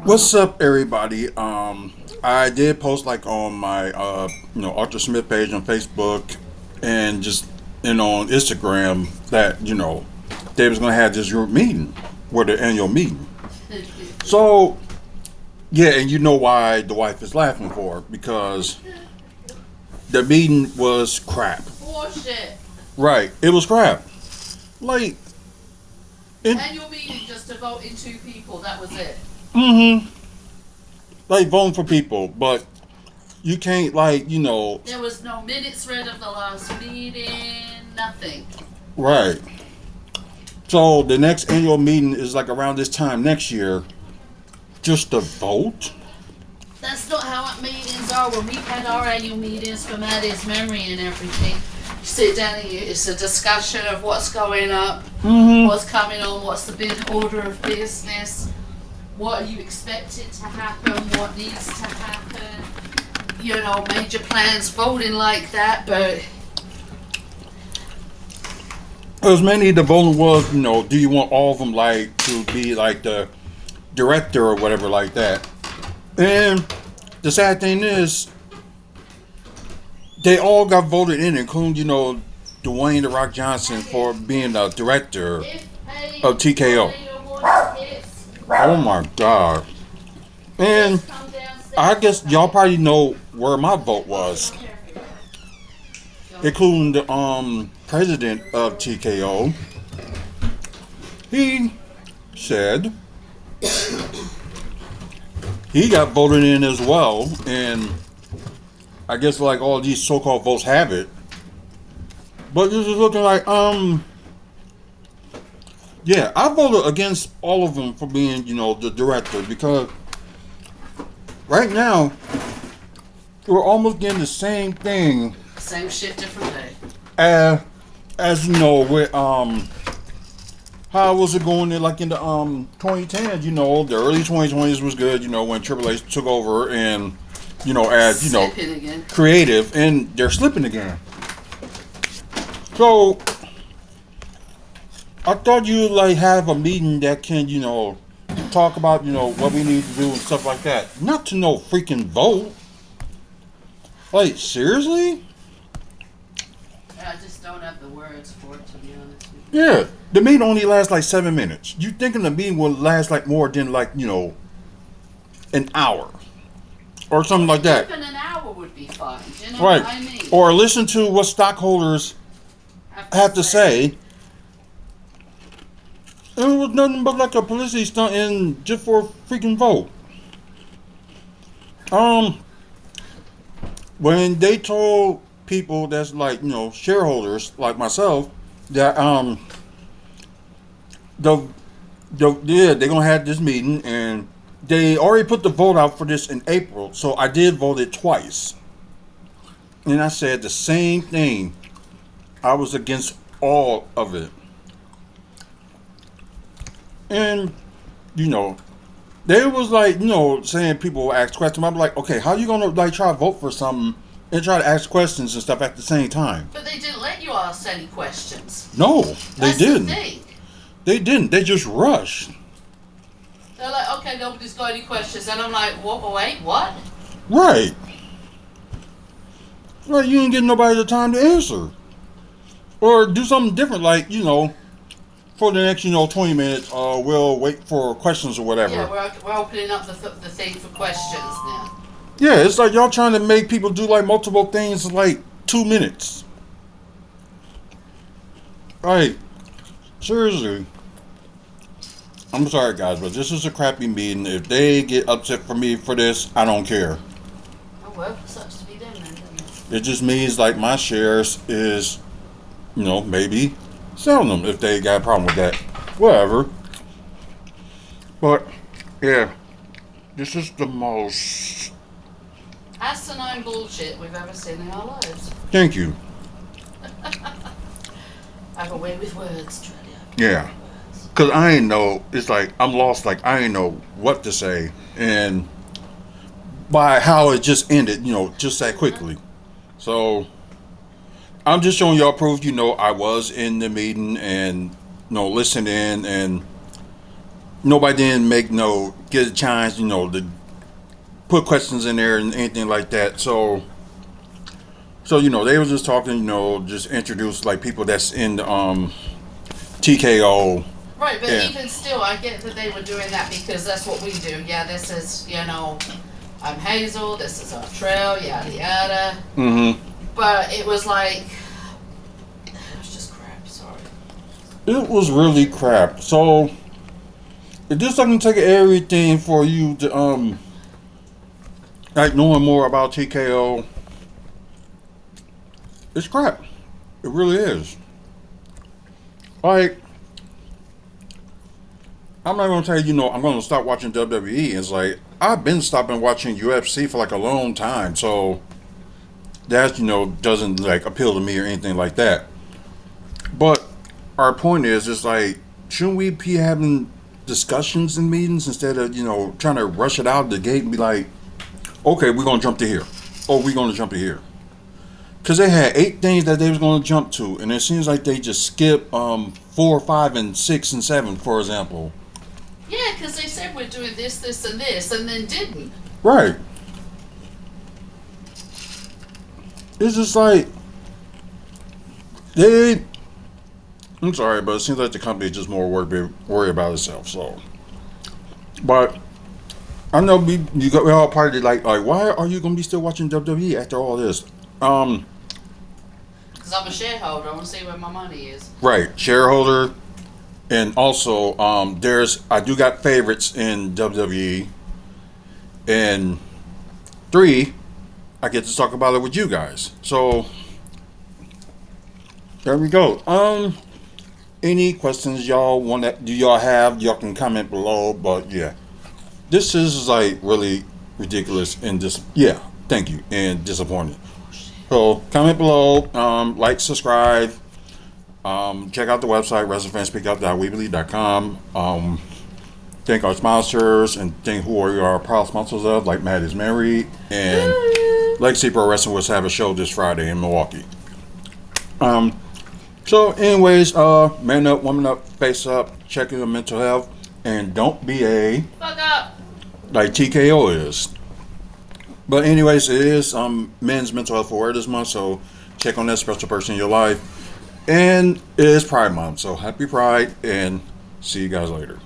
What's up, everybody? I did post like on my Arthur Smith page on Facebook and just on Instagram that they was gonna have this meeting, where the annual meeting. So yeah, and you know why the wife is laughing for, because the meeting was crap. Bullshit. Right, it was crap. Like, Annual meeting just to vote in 2 people. That was it. Like voting for people, but you can't There was no minutes read of the last meeting. Nothing. Right. So the next annual meeting is like around this time next year, just to vote. That's not how our meetings are. When we've had our annual meetings for Maddie's memory and everything, you sit down and it's a discussion of what's going up, what's coming on, what's the big order of business, what are you expected to happen, what needs to happen, major plans, voting like that. But as many the voting was, do you want all of them to be like the director or whatever like that? And the sad thing is, they all got voted in, including Dwayne "The Rock" Johnson for being the director of TKO. Oh my God! And I guess y'all probably know where my vote was, including the president of TKO. He said he got voted in as well, and I guess like all these so-called votes have it. But this is looking like yeah, I voted against all of them for being the director, because right now we're almost getting the same thing. Same shit, different day. As with how was it going there, like in the 2010s? The early 2020s was good. When Triple H took over and as creative, and they're slipping again. So I thought you'd have a meeting that can talk about what we need to do and stuff like that. Not to no freaking vote. Like, seriously? I just don't have the words for it, to be honest with you. Yeah, the meeting only lasts like 7 minutes. You thinking the meeting will last like more than an hour or something like that? Even an hour would be fine. Do you know Right. what I mean? Or listen to what stockholders have to say. And it was nothing but like a publicity stunt in just for a freaking vote. When they told people that's shareholders like myself that they're gonna have this meeting, and they already put the vote out for this in April, so I did vote it twice, and I said the same thing. I was against all of it. And, they was saying people ask questions. I'm like, okay, how you gonna try to vote for something and try to ask questions and stuff at the same time? But they didn't let you ask any questions. No, they didn't. The thing. They didn't. They just rushed. They're like, okay, nobody's got any questions. And I'm like, what? Wait, what? Right. Right, you didn't give nobody the time to answer. Or do something different, for the next, 20 minutes, we'll wait for questions or whatever. Yeah, we're opening up the thing for questions now. Yeah, it's like y'all trying to make people do multiple things in 2 minutes. Right. Seriously. I'm sorry, guys, but this is a crappy meeting. If they get upset for me for this, I don't care. Oh, well, such to be done then, doesn't it? It just means my shares is, maybe selling them if they got a problem with that. Whatever. But, yeah. This is the most asinine bullshit we've ever seen in our lives. Thank you. I have a way with words, Trelia. Yeah. Because I ain't know, it's I'm lost, I ain't know what to say. And by how it just ended, just that quickly. So, I'm just showing y'all proof, I was in the meeting and, listening and, nobody didn't get a chance, to put questions in there and anything like that. So they was just talking, just introduce like people that's in the TKO. Right, but Yeah. even still, I get that they were doing that because that's what we do. Yeah, this is, I'm Hazel, this is Artrell, yada yada. Mm-hmm. But it was like, it was just crap, sorry. It was really crap. So it just doesn't take everything for you to like knowing more about TKO. It's crap. It really is. Like, I'm not gonna tell you, I'm gonna stop watching WWE. It's like I've been stopping watching UFC for like a long time, so that doesn't like appeal to me or anything like that. But our point is, it's like, shouldn't we be having discussions in meetings instead of trying to rush it out of the gate and be like, okay, we're gonna jump to here, or we're gonna jump to here, because they had 8 things that they was gonna jump to, and it seems like they just skipped 4, 5, and 6 and 7, for example. Yeah, because they said we're doing this, this, and this, and then didn't. Right. It's just like I'm sorry, but it seems like the company is just more worry about itself. So, but I know we all party like why are you gonna be still watching WWE after all this? Because I'm a shareholder. I want to see where my money is. Right, shareholder, and also I do got favorites in WWE, and 3, I get to talk about it with you guys. So there we go. Any questions y'all do y'all have? Y'all can comment below. But yeah, this is like really ridiculous and thank you, and disappointing. So comment below, like, subscribe, check out the website wrestlingfanspeakup.weebly.com. Thank our sponsors and thank who we are proud sponsors of, like Matt is Married and Legacy Pro Wrestling, which have a show this Friday in Milwaukee. So anyways, man up, woman up, face up, check your mental health, and don't be a Fuck up. like TKO is. But anyways, it is Men's Mental Health Awareness Month, so check on that special person in your life. And it is Pride Month, so happy Pride, and see you guys later.